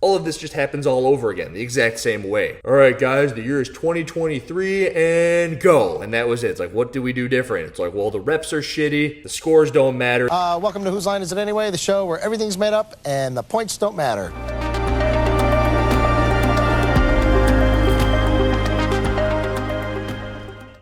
all of this just happens all over again, the exact same way. All right, guys, the year is 2023 and go. And that was it. It's like, what do we do different? It's like, well, the reps are shitty. The scores don't matter. Welcome to Whose Line Is It Anyway, the show where everything's made up and the points don't matter.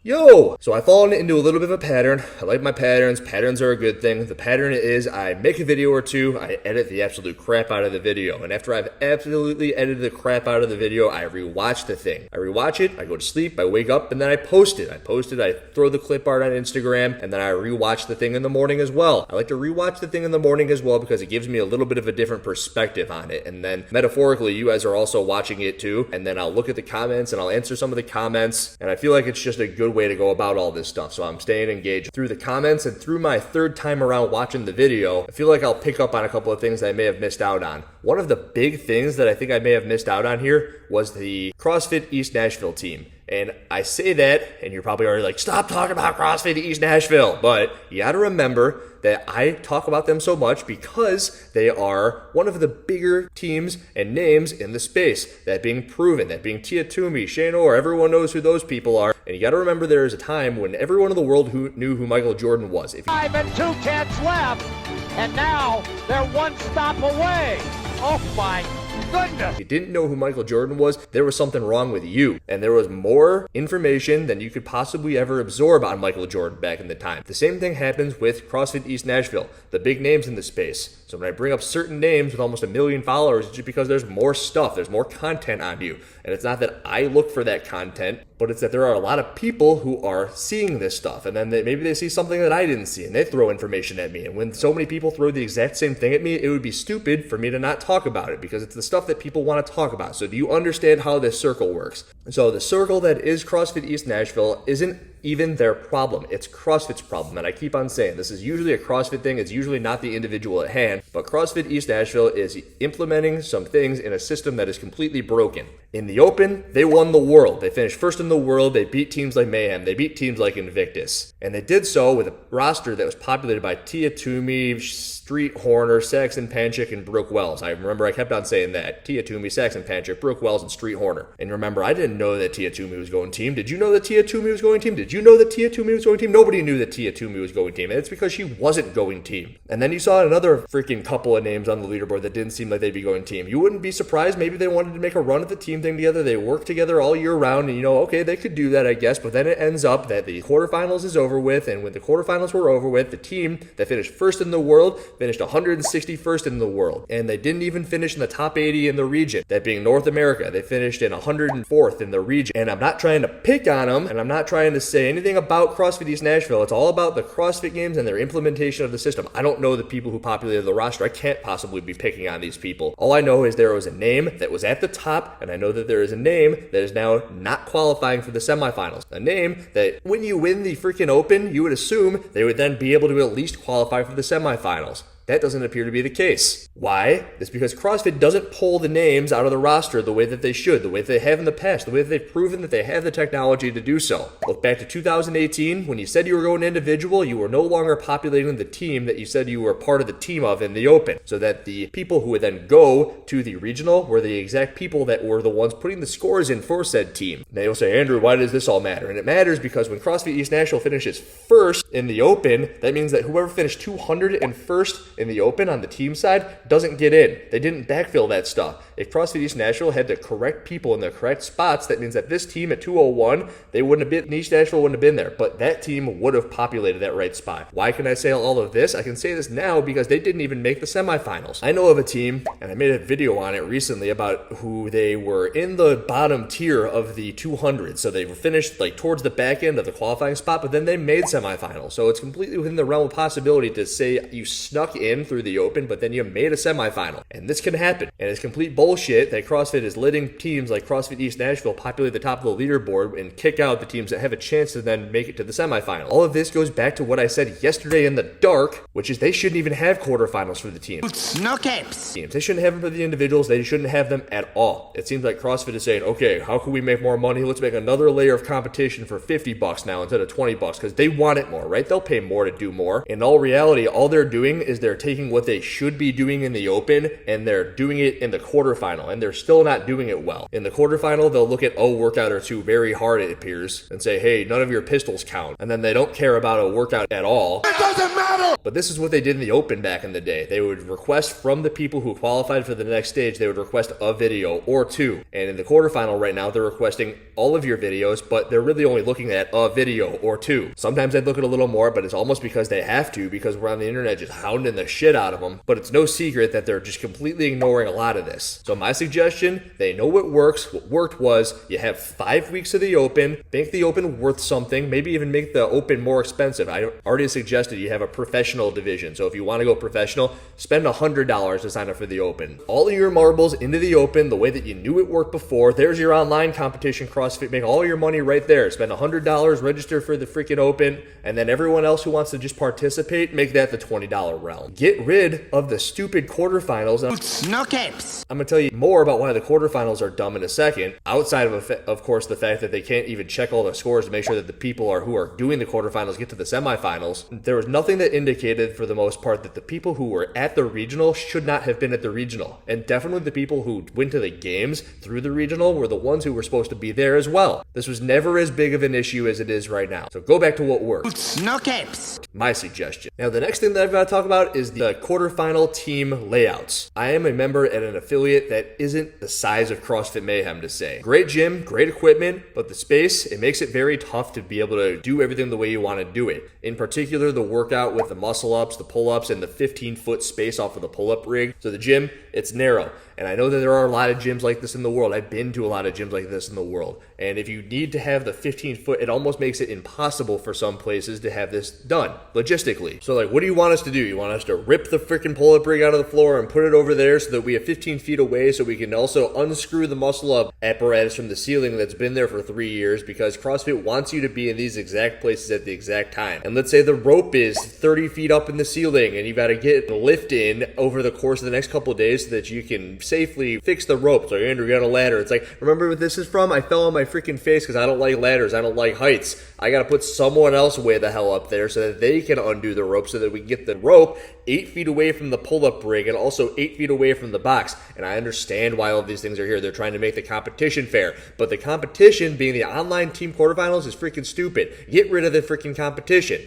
Yo! So I've fallen into a little bit of a pattern. I like my patterns. Patterns are a good thing. The pattern is I make a video or two, I edit the absolute crap out of the video. And after I've absolutely edited the crap out of the video, I rewatch the thing. I rewatch it, I go to sleep, I wake up, and then I post it. I throw the clip art on Instagram, and then I rewatch the thing in the morning as well. I like to rewatch the thing in the morning as well because it gives me a little bit of a different perspective on it. And then metaphorically, you guys are also watching it too. And then I'll look at the comments and I'll answer some of the comments. And I feel like it's just a good way to go about all this stuff. So I'm staying engaged through the comments, and through my third time around watching the video, I feel like I'll pick up on a couple of things that I may have missed out on. One of the big things that I think I may have missed out on here was the CrossFit East Nashville team. And I say that, and you're probably already like, stop talking about CrossFit East Nashville. But you got to remember that I talk about them so much because they are one of the bigger teams and names in the space. That being Proven, that being Tia Toomey, Shane Orr, everyone knows who those people are. And you got to remember there is a time when everyone in the world knew who Michael Jordan was. 5 and 2 tenths left, and now they're one stop away. Oh my goodness. If you didn't know who Michael Jordan was, there was something wrong with you. And there was more information than you could possibly ever absorb on Michael Jordan back in the time. The same thing happens with CrossFit East Nashville, the big names in the space. So when I bring up certain names with almost 1 million followers, it's just because there's more stuff, there's more content on you. And it's not that I look for that content, but it's that there are a lot of people who are seeing this stuff. And then maybe they see something that I didn't see, and they throw information at me. And when so many people throw the exact same thing at me, it would be stupid for me to not talk about it, because it's the stuff that people want to talk about. So do you understand how this circle works? So the circle that is CrossFit East Nashville isn't even their problem. It's CrossFit's problem. And I keep on saying this is usually a CrossFit thing. It's usually not the individual at hand. But CrossFit East Nashville is implementing some things in a system that is completely broken. In the open, they won the world. They finished first in the world. They beat teams like Mayhem. They beat teams like Invictus. And they did so with a roster that was populated by Tia Toomey, Street Horner, Saxon Panchik, and Brooke Wells. I remember I kept on saying that. Tia Toomey, Saxon Panchik, Brooke Wells, and Street Horner. And remember, I didn't know that Tia Toomey was going team. Did you know that Tia Toomey was going team? Did you know that Tia Toomey was going team? Nobody knew that Tia Toomey was going team. And it's because she wasn't going team. And then you saw another freaking couple of names on the leaderboard that didn't seem like they'd be going team. You wouldn't be surprised. Maybe they wanted to make a run at the team thing together. They work together all year round, and okay, they could do that, I guess. But then it ends up that the quarterfinals is over with. And when the quarterfinals were over with, the team that finished first in the world finished 161st in the world. And they didn't even finish in the top 80 in the region, that being North America. They finished in 104th in the region. And I'm not trying to pick on them, and I'm not trying to say anything about CrossFit East Nashville. It's all about the CrossFit Games and their implementation of the system. I don't know the people who populated the roster. I can't possibly be picking on these people. All I know is there was a name that was at the top, and I know that there is a name that is now not qualifying for the semifinals. A name that when you win the freaking Open, you would assume they would then be able to at least qualify for the semifinals. That doesn't appear to be the case. Why? It's because CrossFit doesn't pull the names out of the roster the way that they should, the way that they have in the past, the way that they've proven that they have the technology to do so. Look back to 2018, when you said you were going individual, you were no longer populating the team that you said you were part of the team of in the Open, so that the people who would then go to the regional were the exact people that were the ones putting the scores in for said team. Now you'll say, Andrew, why does this all matter? And it matters because when CrossFit East Nashville finishes first in the Open, that means that whoever finished 201st in the Open on the team side doesn't get in. They didn't backfill that stuff. If CrossFit East Nashville had the correct people in the correct spots, that means that this team at 201, they wouldn't have been, East Nashville wouldn't have been there, but that team would have populated that right spot. Why can I say all of this? I can say this now because they didn't even make the semifinals. I know of a team, and I made a video on it recently about who they were in the bottom tier of the 200. So they were finished like towards the back end of the qualifying spot, but then they made semifinals. So it's completely within the realm of possibility to say you snuck in through the Open, but then you made a semifinal. And this can happen. And it's complete bullshit that CrossFit is letting teams like CrossFit East Nashville populate the top of the leaderboard and kick out the teams that have a chance to then make it to the semifinal. All of this goes back to what I said yesterday in the dark, which is they shouldn't even have quarterfinals for the teams. No caps. They shouldn't have them for the individuals. They shouldn't have them at all. It seems like CrossFit is saying, okay, how can we make more money? Let's make another layer of competition for $50 now instead of $20 because they want it more, right? They'll pay more to do more. In all reality, all they're doing is they're taking what they should be doing in the open and they're doing it in the quarterfinal, and they're still not doing it well. In the quarterfinal, they'll look at a workout or two very hard, it appears, and say, hey, none of your pistols count. And then they don't care about a workout at all. It doesn't matter! But this is what they did in the open back in the day. They would request from the people who qualified for the next stage, they would request a video or two. And in the quarterfinal right now, they're requesting all of your videos, but they're really only looking at a video or two. Sometimes they'd look at a little more, but it's almost because they have to, because we're on the internet just hounding the shit out of them. But it's no secret that they're just completely ignoring a lot of this. So my suggestion, they know what works. What worked was you have 5 weeks of the open, make the open worth something, maybe even make the open more expensive. I already suggested you have a professional division. So if you want to go professional, spend $100 to sign up for the open. All of your marbles into the open the way that you knew it worked before. There's your online competition, CrossFit. Make all your money right there. Spend $100, register for the freaking open, and then everyone else who wants to just participate, make that the $20 realm. Get rid of the stupid quarterfinals. No capes. I'm going to tell you more about why the quarterfinals are dumb in a second, outside of course, the fact that they can't even check all the scores to make sure that the people who are doing the quarterfinals get to the semifinals. There was nothing that indicated, for the most part, that the people who were at the regional should not have been at the regional. And definitely the people who went to the games through the regional were the ones who were supposed to be there as well. This was never as big of an issue as it is right now. So go back to what worked. No capes. My suggestion. Now, the next thing that I've got to talk about is the quarterfinal team layouts. I am a member at an affiliate that isn't the size of CrossFit Mayhem, to say. Great gym, great equipment, but the space, it makes it very tough to be able to do everything the way you want to do it. In particular, the workout with the muscle ups, the pull ups, and the 15-foot space off of the pull up rig. So the gym, it's narrow. And I know that there are a lot of gyms like this in the world. I've been to a lot of gyms like this in the world. And if you need to have the 15-foot, it almost makes it impossible for some places to have this done logistically. So like, what do you want us to do? You want us to rip the freaking pull-up rig out of the floor and put it over there so that we have 15 feet away, so we can also unscrew the muscle-up apparatus from the ceiling that's been there for 3 years, because CrossFit wants you to be in these exact places at the exact time. And let's say the rope is 30 feet up in the ceiling and you've got to get the lift in over the course of the next couple of days so that you can safely fix the rope. So Andrew, you got a ladder. It's like, remember what this is from? I fell on my freaking face because I don't like ladders. I don't like heights. I got to put someone else way the hell up there so that they can undo the rope, so that we can get the rope 8 feet away from the pull-up rig and also 8 feet away from the box. And I understand why all of these things are here. They're trying to make the competition fair. But the competition, being the online team quarterfinals, is freaking stupid. Get rid of the freaking competition.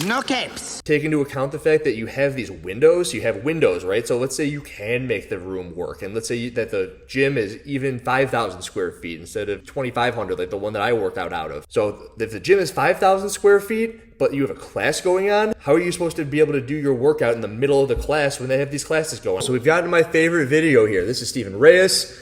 No capes. Take into account the fact that you have these windows. You have windows, right? So let's say you can make the room work. And let's say that the gym is even 5,000 square feet instead of 2,500, like the one that I work out of. So if the gym is 5,000 square feet, but you have a class going on, how are you supposed to be able to do your workout in the middle of the class when they have these classes going on? So we've gotten my favorite video here. This is Stephen Reyes,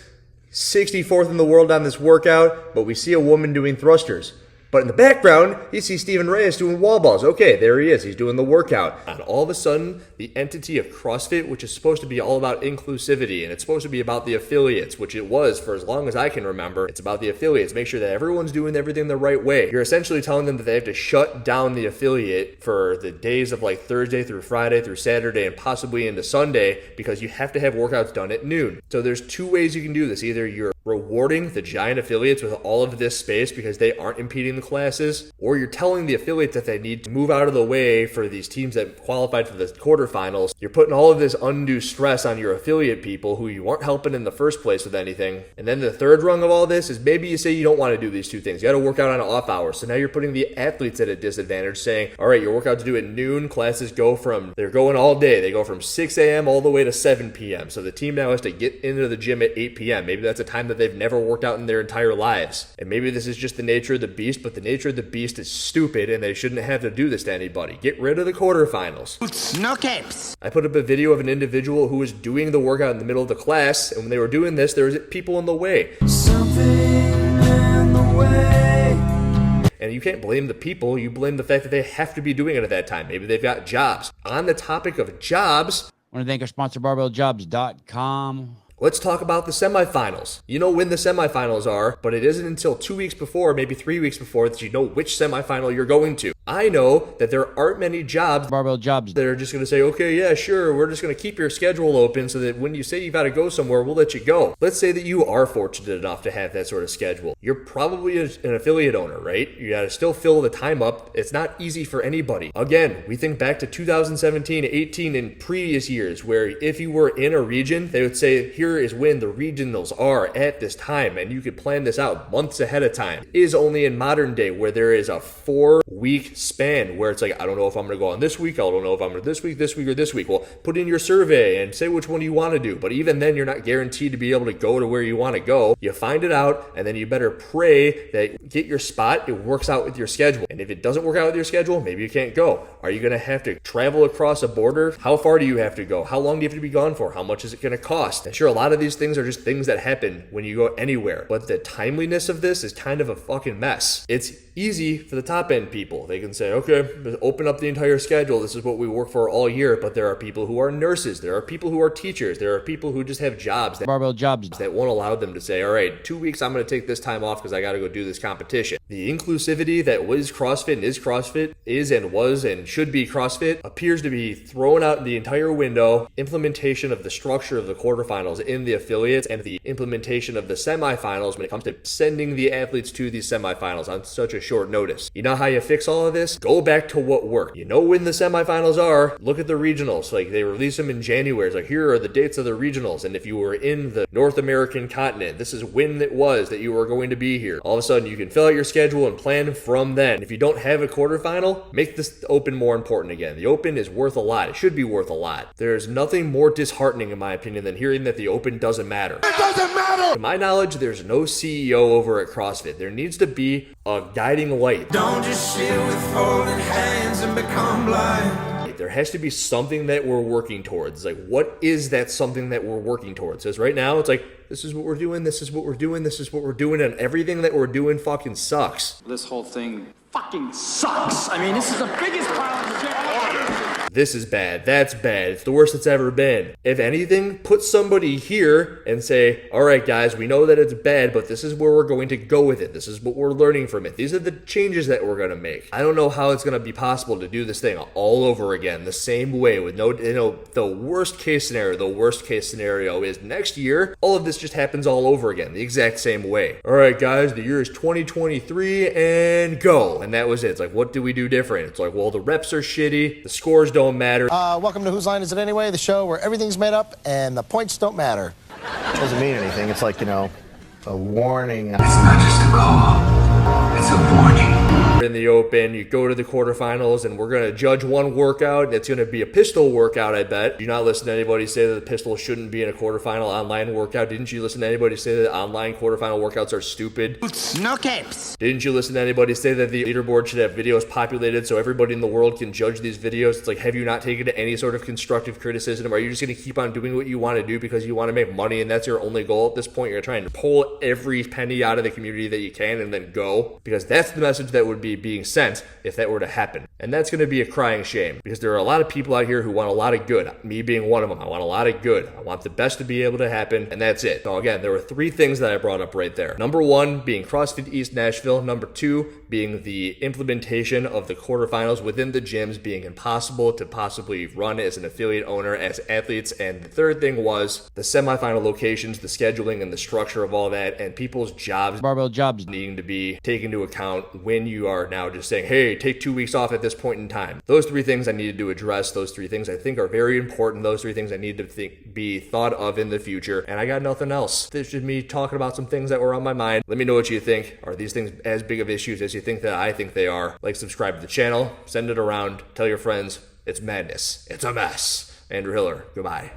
64th in the world on this workout, but we see a woman doing thrusters. But in the background, you see Stephen Reyes doing wall balls. Okay, there he is. He's doing the workout. And all of a sudden, the entity of CrossFit, which is supposed to be all about inclusivity, and it's supposed to be about the affiliates, which it was for as long as I can remember. It's about the affiliates. Make sure that everyone's doing everything the right way. You're essentially telling them that they have to shut down the affiliate for the days of like Thursday through Friday through Saturday and possibly into Sunday, because you have to have workouts done at noon. So there's two ways you can do this. Either you're rewarding the giant affiliates with all of this space because they aren't impeding the classes, or you're telling the affiliates that they need to move out of the way for these teams that qualified for the quarterfinals. You're putting all of this undue stress on your affiliate people who you weren't helping in the first place with anything. And then the third rung of all this is maybe you say you don't want to do these two things. You got to work out on off hours. So now you're putting the athletes at a disadvantage, saying, all right, your workout to do at noon, classes they're going all day. They go from 6 a.m. all the way to 7 p.m. So the team now has to get into the gym at 8 p.m. Maybe that's a time that they've never worked out in their entire lives. And maybe this is just the nature of the beast, but the nature of the beast is stupid and they shouldn't have to do this to anybody. Get rid of the quarterfinals. No capes. I put up a video of an individual who was doing the workout in the middle of the class, and when they were doing this, there was people in the way. Something in the way. And you can't blame the people, you blame the fact that they have to be doing it at that time. Maybe they've got jobs. On the topic of jobs, I want to thank our sponsor, barbelljobs.com. let's talk about the semifinals. You know when the semifinals are, but it isn't until 2 weeks before, maybe 3 weeks before, that you know which semifinal you're going to. I know that there aren't many jobs, barbell jobs, that are just going to say, okay, yeah, sure, we're just going to keep your schedule open so that when you say you got to go somewhere, we'll let you go. Let's say that you are fortunate enough to have that sort of schedule. You're probably an affiliate owner, right? You got to still fill the time up. It's not easy for anybody. Again, we think back to 2017, 18, and previous years where if you were in a region, they would say, here is when the regionals are at this time, and you could plan this out months ahead of time. It is only in modern day where there is a 4-week span where it's like, I don't know if I'm going to go on this week, I don't know if I'm going to this week, or this week. Well, put in your survey and say which one you want to do. But even then, you're not guaranteed to be able to go to where you want to go. You find it out, and then you better pray that get your spot, it works out with your schedule. And if it doesn't work out with your schedule, maybe you can't go. Are you going to have to travel across a border? How far do you have to go? How long do you have to be gone for? How much is it going to cost? And sure, a lot of these things are just things that happen when you go anywhere. But the timeliness of this is kind of a fucking mess. It's easy for the top end people. They can say, okay, open up the entire schedule. This is what we work for all year. But there are people who are nurses. There are people who are teachers. There are people who just have jobs, barbell jobs, that won't allow them to say, all right, 2 weeks, I'm going to take this time off because I got to go do this competition. The inclusivity that was CrossFit and is CrossFit, is and was and should be CrossFit, appears to be thrown out the entire window. Implementation of the structure of the quarterfinals in the affiliates and the implementation of the semifinals when it comes to sending the athletes to these semifinals on such a short notice. You know how you fix all of this? Go back to what worked. You know when the semifinals are. Look at the regionals. Like, they release them in January. It's like, here are the dates of the regionals. And if you were in the North American continent, this is when it was that you were going to be here. All of a sudden, you can fill out your schedule and plan from then. If you don't have a quarterfinal, make this Open more important again. The Open is worth a lot. It should be worth a lot. There's nothing more disheartening, in my opinion, than hearing that the Open doesn't matter. It doesn't matter! To my knowledge, there's no CEO over at CrossFit. There needs to be a guiding light. Don't just sit with folded hands and become blind. There has to be something that we're working towards. Like, what is that something that we're working towards? Because right now, it's like, this is what we're doing, this is what we're doing, this is what we're doing, and everything that we're doing fucking sucks. This whole thing fucking sucks. I mean, this is the biggest pile of shit. This is bad. That's bad. It's the worst it's ever been. If anything, put somebody here and say, all right, guys, we know that it's bad, but this is where we're going to go with it. This is what we're learning from it. These are the changes that we're going to make. I don't know how it's going to be possible to do this thing all over again, the same way with no, the worst case scenario is next year, all of this just happens all over again, the exact same way. All right, guys, the year is 2023 and go. And that was it. It's like, what do we do different? It's like, well, the reps are shitty. The scores don't matter. Welcome to Whose Line Is It Anyway, the show where everything's made up and the points don't matter. It doesn't mean anything. It's like, a warning. It's not just a call, it's a warning. In the Open, you go to the quarterfinals, and we're going to judge one workout, and it's going to be a pistol workout, I bet. Do you not listen to anybody say that the pistol shouldn't be in a quarterfinal online workout? Didn't you listen to anybody say that online quarterfinal workouts are stupid? No capes. Didn't you listen to anybody say that the leaderboard should have videos populated so everybody in the world can judge these videos? It's like, have you not taken any sort of constructive criticism? Are you just going to keep on doing what you want to do because you want to make money and that's your only goal at this point? You're trying to pull every penny out of the community that you can and then go? Because that's the message that would be being sent if that were to happen. And that's going to be a crying shame because there are a lot of people out here who want a lot of good. Me being one of them. I want a lot of good. I want the best to be able to happen, and that's it. So again, there were 3 things that I brought up right there. Number 1 being CrossFit East Nashville. Number 2 being the implementation of the quarterfinals within the gyms being impossible to possibly run as an affiliate owner as athletes. And the third thing was the semifinal locations, the scheduling, and the structure of all that, and people's jobs, barbell jobs, needing to be taken into account when you are now just saying, hey, take 2 weeks off at this point in time. Those 3 things I needed to address. Those 3 things I think are very important. Those 3 things I need to be thought of in the future. And I got nothing else. This is just me talking about some things that were on my mind. Let me know what you think. Are these things as big of issues as you think that I think they are? Like, subscribe to the channel, send it around, tell your friends. It's madness. It's a mess. Andrew Hiller, goodbye.